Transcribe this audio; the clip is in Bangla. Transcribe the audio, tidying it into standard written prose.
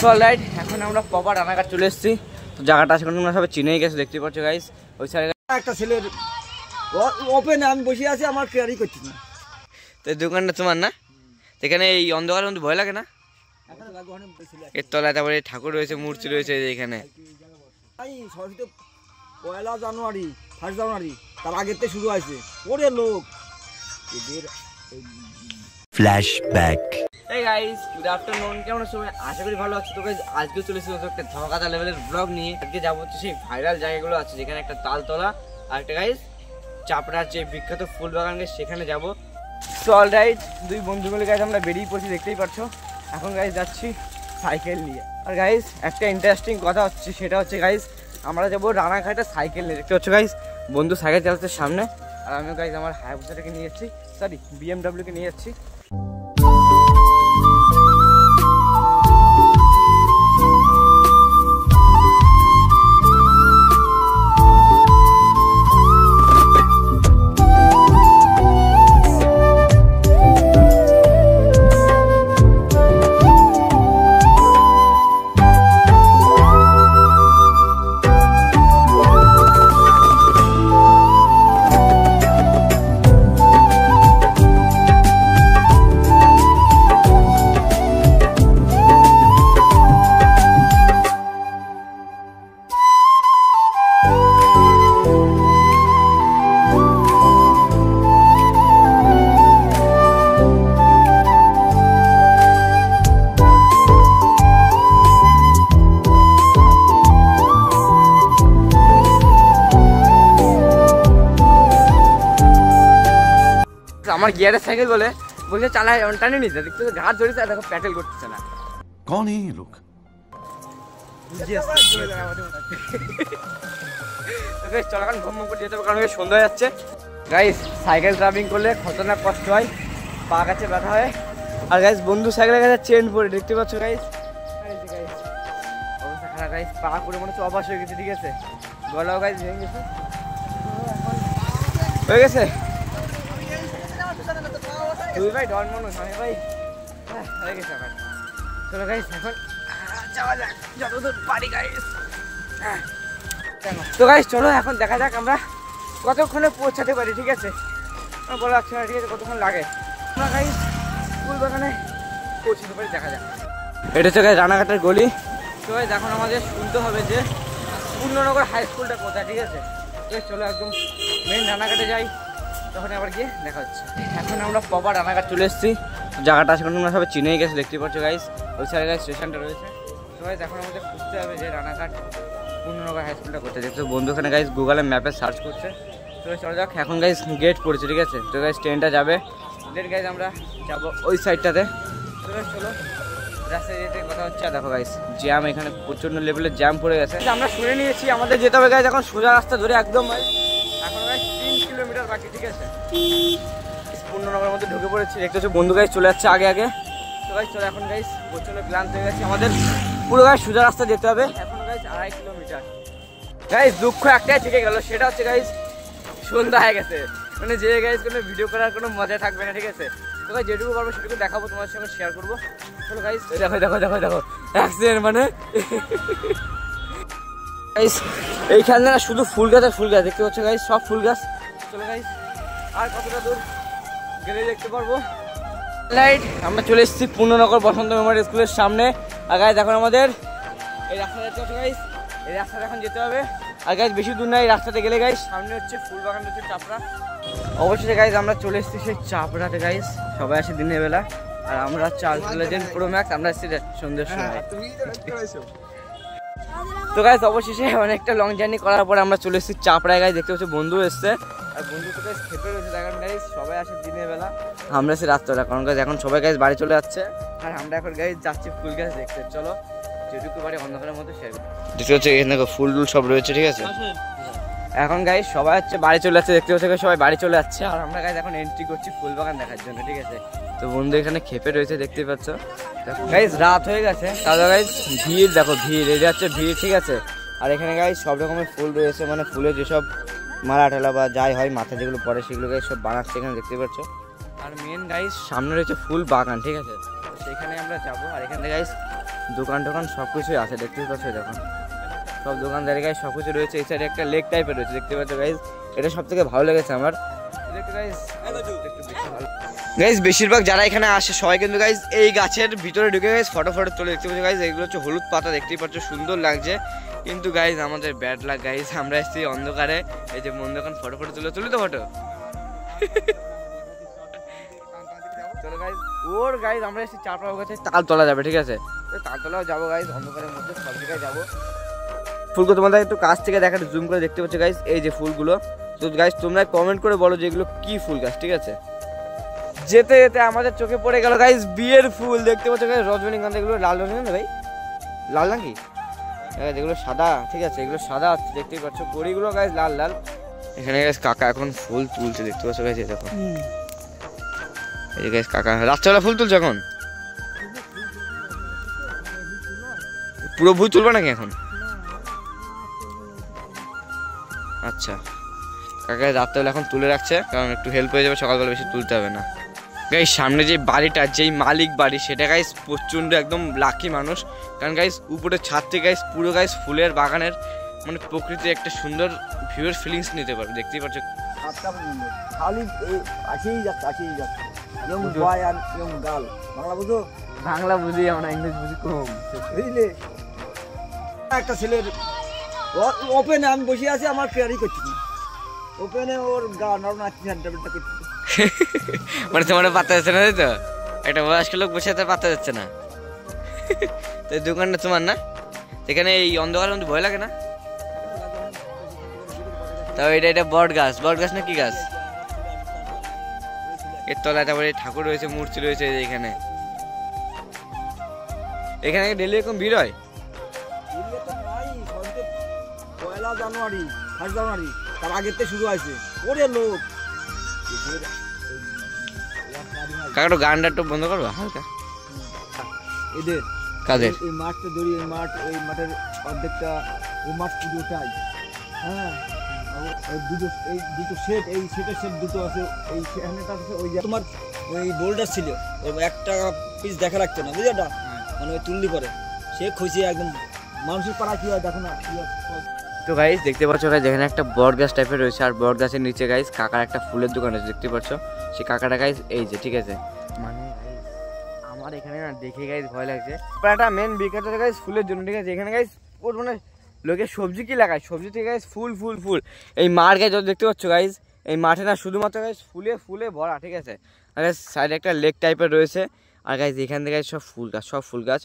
অলরাইট এখন আমরা প্রপার রানাঘাট চলে এসেছি। তো জায়গাটা আজকে তোমরা সবাই চিনেই গেছো, দেখতে পাচ্ছ গাইস। ওই সাইডে একটা ছেলের ওপেনে আমি বসে আছি, আমার কেয়ারই করছি না। তো দোকানটা তোমার না? এখানে এই অন্ধকারের মধ্যে ভয় লাগে না? এর তলায় তারপরে ঠাকুর রয়েছে, মূর্তি রয়েছে এখানে। সরস্বতী 1 জানুয়ারি 1 জানুয়ারি তার আগের থেকে শুরু হয়েছে। ওরে লোক এদের ফ্ল্যাশব্যাক। এই গাইস গুড আফটারনুন, কেমন আছো? আশা করি ভালো আছো। তো গাইস আজকে চলে এসেছি একটা ধামাকাদার লেভেলের ব্লগ নিয়ে। আজকে যাবো হচ্ছে সেই ভাইরাল জায়গাগুলো আছে, যেখানে একটা তালতলা আর একটা গাইস চাপড়ার যে বিখ্যাত ফুল বাগান, সেখানে যাবো। তো অলরাইট দুই বন্ধু মিলে গাইস আমরা বেরিয়ে পড়ছি, দেখতেই পাচ্ছো। এখন গাইস যাচ্ছি সাইকেল নিয়ে। আর গাইস একটা ইন্টারেস্টিং কথা হচ্ছে, সেটা হচ্ছে গাইস আমরা যাবো রানাঘাটে সাইকেল নিয়ে। দেখতে পাচ্ছ গাইস বন্ধু সাইকেল চালাচ্ছে সামনে, আর আমিও গাইস আমার হায়াবুসাটাকে নিয়ে যাচ্ছি, সরি BMW কে নিয়ে যাচ্ছি। আমার গিয়ারের সাইকেল বলে বলছে চালায়, টানে নিতে দেখতে ঘাট ধরেছে, দেখো প্যাটেল করতেছে না। कौन है ये लोग? চলো এখন ভ্রমণ করে যেতে হবে, কারণ সন্ধ্যা হয়ে যাচ্ছে। গাইস সাইকেল ড্রাইভিং করলে খতরনাক কষ্ট হয়, পা কাছে ব্যথা হয়। আর গাইস বন্ধু সাইকেলের কাছে চেন পরে, দেখতে পাচ্ছ গাইস অবস্থা খারাপ। গাইস পা করে মনে হচ্ছে অবাস হয়ে গেছে, ঠিক আছে। গলাও গাইস ভেঙে গেছে, হয়ে গেছে। তুই ভাই ডন মানুষ, আমি ভাই হয়ে গেছে আমার। চলো গাইস এখন যাওয়া যাক যতদূর পারি গাইস। তো গাইস চলো এখন দেখা যাক আমরা কতক্ষণে পৌঁছাতে পারি, ঠিক আছে। বলা যাচ্ছে না, ঠিক আছে, কতক্ষণ লাগে। আমরা গাইস ফুল বাগানে পৌঁছাতে পারি, দেখা যাক। এটা হচ্ছে গাইস রানাঘাটের গলি। তো গাইস এখন আমাদের শুনতে হবে যে পূর্ণনগর হাই স্কুলটা কোথায়, ঠিক আছে। তো চলো একদম মেন রানাঘাটে যাই, তখন আবার গিয়ে দেখা হচ্ছে। এখন আমরা প্রপার রানাঘাট চলে এসেছি। জায়গাটা আজকে তোমরা সবাই চিনেই গেছো, দেখতে পাচ্ছ গাইস। ওই সাইডে গাইস স্টেশনটা রয়েছে। তো গাইস এখন আমাদের খুঁজতে হবে যে রানাঘাট পূর্ণনগর হাই স্কুলটা কোথায়। দেখছো বন্ধু এখানে গাইস গুগলে ম্যাপে সার্চ করছে। তো চলো যাক, এখন গাইস গেট পড়েছে, ঠিক আছে। তো গাইস ট্রেনটা যাবে গেট, গাইস আমরা যাবো ওই সাইডটাতে। তো গাইস চলো রাস্তায় যেতে কথা হচ্ছে। দেখো গাইস জ্যাম, এখানে প্রচণ্ড লেভেলের জ্যাম পড়ে গেছে। আমরা শুনে নিয়েছি আমাদের যেতে হবে গাইস এখন সোজা রাস্তা ধরে একদম গাইস। এখন গাইস 3 কিলোমিটার বাকি, ঠিক আছে। পূর্ণনগরের মধ্যে ঢুকে পড়েছি, দেখতে হচ্ছে বন্ধু গাইস চলে যাচ্ছে আগে আগে। তো গাইস চলো এখন গাইস প্রচণ্ড ক্লান্ত হয়ে গেছে, আমাদের পুরো গাইস সোজা রাস্তা যেতে হবে। এখন গাইস 2.5 কিলোমিটার। গাইস দুঃখ একটাই থেকে গেল, সেটা হচ্ছে গাইস সন্ধ্যা হয়ে গেছে। মানে যে গাইস কোনো ভিডিও করার কোনো মজা থাকবে না, ঠিক আছে। তো গাইস যেটুকু পারবো সেটুকু দেখাবো, তোমার সঙ্গে শেয়ার করবো। চলো গাইস দেখো দেখো দেখো দেখো অ্যাক্সিডেন্ট, মানে গাইস এইখানে না শুধু ফুল গাছ আর ফুল গাছ, দেখতে পাচ্ছ গাইস সব ফুল গাছ। চলো গাইস আর কতটা দূর গেলে দেখতে পারবো। লাইট আমরা চলে এসেছি পূর্ণনগর বসন্ত মেমোরিয়াল স্কুলের সামনে। আর গাইস এখন আমাদের এই রাস্তা দেখতে পাচ্ছ গাইস, এই রাস্তাটা এখন যেতে হবে। আর গাইস বেশি দূর না, এই রাস্তাতে গেলে গাইস সামনে হচ্ছে ফুলবাগান, হচ্ছে চাপড়া। অবশ্যই গাইস আমরা চলে এসেছি সেই চাপড়াতে গাইস, সবাই আসে দিনের বেলা। আর আমরা চার্লস প্রো ম্যাক্স, আমরা এসেছি সন্ধ্যের সময়। তো গাইস অবশেষে অনেকটা লং জার্নি করার পর আমরা চলে এসেছি চাপড়ায় গাইস, দেখতে পাচ্ছি বন্ধু এসছে। আর বন্ধু তো গাইস খেপে রয়েছে, দেখেন গাইস সবাই আসে দিনের বেলা, আমরা এসে রাত্রবেলা, কারণ গাইস এখন সবাই গাইস বাড়ি চলে যাচ্ছে। আর আমরা এখন গাইস যাচ্ছি ফুল গাছ দেখতে। চলো যেটুকু বাড়ি অন্ধকারের মধ্যে শেয়ার করি। দেখতে হচ্ছে এখানে ফুল টুল সব রয়েছে, ঠিক আছে। এখন গাইস সবাই হচ্ছে বাড়ি চলে যাচ্ছে, দেখতে হচ্ছে সবাই বাড়ি চলে যাচ্ছে। আর আমরা গাইস এখন এন্ট্রি করছি ফুল বাগান দেখার জন্য, ঠিক আছে। তো বন্ধু এখানে খেপে রয়েছে, দেখতে পাচ্ছ গাইস, রাত হয়ে গেছে। তাহলে গাইস ভিড় দেখো, ভিড় এটা হচ্ছে ভিড়, ঠিক আছে। আর এখানে গাইস সব রকমের ফুল রয়েছে, মানে ফুলের যেসব মালা ঠালা বা যাই হয় মাথা যেগুলো পরে সেগুলো গাইস সব বানাচ্ছে এখানে, দেখতে পাচ্ছ। আর মেন গাইস সামনে রয়েছে ফুল বাগান, ঠিক আছে। সেখানে আমরা যাবো। আর এখানে গাইস দোকান টোকান সব কিছুই আছে, দেখতেই পাচ্ছ দেখুন সব দোকানদারি গাইজ সব কিছু রয়েছে। এই সাইডে একটা লেক টাইপের রয়েছে, দেখতে পাচ্ছ গাইজ। এটা সব থেকে ভালো লেগেছে আমার গাইজ। বেশিরভাগ যারা এখানে আসে সবাই কিন্তু গাইজ এই গাছের ভিতরে ঢুকে গাইজ ফটো তোলে, দেখতে পাচ্ছ গাইজ। এগুলো হচ্ছে হলুদ পাতা, দেখতেই পাচ্ছ সুন্দর লাগছে। কিন্তু গাইজ আমাদের ব্যাড লাগ গাইজ, আমরা এসেছি অন্ধকারে, এই যে মন দোকান ফটো তুলি তো ফটো চলো গাইজ। ওর গাইজ আমরা এসেছি চারপাড়া গাছে তালতলা যাবে, ঠিক আছে? তালতলাও যাবো গাইজ, অন্ধকারের মধ্যে সব জায়গায় যাবো। ফুলগুলো তোমাদের একটু কাছ থেকে দেখাতে জুম করে দেখতে পাচ্ছ গাইজ, এই যে ফুলগুলো। তো গাইজ তোমরা কমেন্ট করে বলো যে এগুলো কি ফুল গাছ, ঠিক আছে? যেতে যেতে আমাদের চোখে পড়ে গেল গাইজ বিয়ের ফুল, দেখতে পাচ্ছ গাইজ রজনীগন্ধা। এগুলো লাল রজনীগন্ধা ভাই, লাল নাকি? যেগুলো সাদা, ঠিক আছে এগুলো সাদা আছে, দেখতেই পাচ্ছ। কড়িগুলো গাইজ লাল লাল। এখানে গাইজ কাকা এখন ফুল তুলছে, দেখতে পাচ্ছ গাইজ। দেখো এই গাইজ কাকা রাত্রেবেলা ফুল তুলছে এখন। পুরো ভুই তুলবে নাকি এখন? আচ্ছা, কাকা রাত্রেবেলা এখন তুলে রাখছে, কারণ একটু হেল্প হয়ে যাবে, সকালবেলা বেশি তুলতে হবে না। গাইজ সামনে যে বাড়িটা, যেই মালিক বাড়ি, সেটা গাইজ প্রচণ্ড একদম লাকি মানুষ। কারণ গাইজ উপরে ছাদ থেকে গাইজ পুরো গাইজ ফুলের বাগানের মানে প্রকৃতির একটা সুন্দর ভিউয়ের ফিলিংস নিতে পারবে, দেখতেই পাচ্ছ। খালি আসেই যাচ্ছে ইয়ং বয় আর ইয়ং গার্ল। বাংলা বুঝো? বাংলা বুঝি আমরা, ইংলিশ বুঝি কম, বুঝলে? একটা ছেলের ওপেনে আমি বসে আছি, আমার কেয়ারই করছি না। ওপেনে ওর গান আর নাচি সেন্টারটা করছি, মানে তোমার পাত্তা যাচ্ছে না, তাই তো? একটা বয়স্ক লোক বসে আছে, পাত্তা যাচ্ছে না। তো এই দোকানটা তোমার না? এখানে এই অন্ধকারের মধ্যে ভয় লাগে না? তাও এটা বট গাছ না কি গাছ? এর তলায় তারপরে ঠাকুর রয়েছে, মূর্তি রয়েছে এখানে। এখানে ডেলি এরকম ভিড় হয়? পয়লা জানুয়ারি 1 জানুয়ারি তার আগের থেকে শুরু হয়েছে। ওরে লোক কাকা গানটা একটু বন্ধ করবো হালকা। এদের কাদের? এই মাঠটা ধরি, এই মাঠের অর্ধেকটা এই মাঠ পুজোটাই। হ্যাঁ, দুটো সেট, এই সেটের সেট দুটো আছে, এই সেখানেটা আছে। ওই তোমার ওই বোল্ডার ছিল, ওই একটা পিস দেখা রাখতো না, বুঝলে? মানে ওই তুললি করে সে খুশি একদম। মানুষের পাড়া কি হয় দেখো না। তো গাইস দেখতে পাচ্ছ গাইস, যেখানে একটা বট গাছ টাইপের রয়েছে, আর বট গাছের নিচে গাইস কাকার একটা ফুলের দোকান আছে, দেখতে পাচ্ছ। সেই কাকাটা গাইস এই যে, ঠিক আছে? মানে আমার এখানে না দেখে গাইস ভয় লাগছে। একটা মেন বিখ্যাত গাইস ফুলের জন্য, ঠিক আছে? এখানে গাইস ওর মানে লোকে সবজি কি লাগায়, সবজি থেকে গাইস ফুল ফুল ফুল। এই মাঠ গাইস দেখতে পাচ্ছ গাইস, এই মাঠে না শুধুমাত্র গাইস ফুলে ফুলে ভরা, ঠিক আছে? আর গাইস সাইডে একটা লেক টাইপের রয়েছে, আর গাইস এখান থেকে সব ফুল গাছ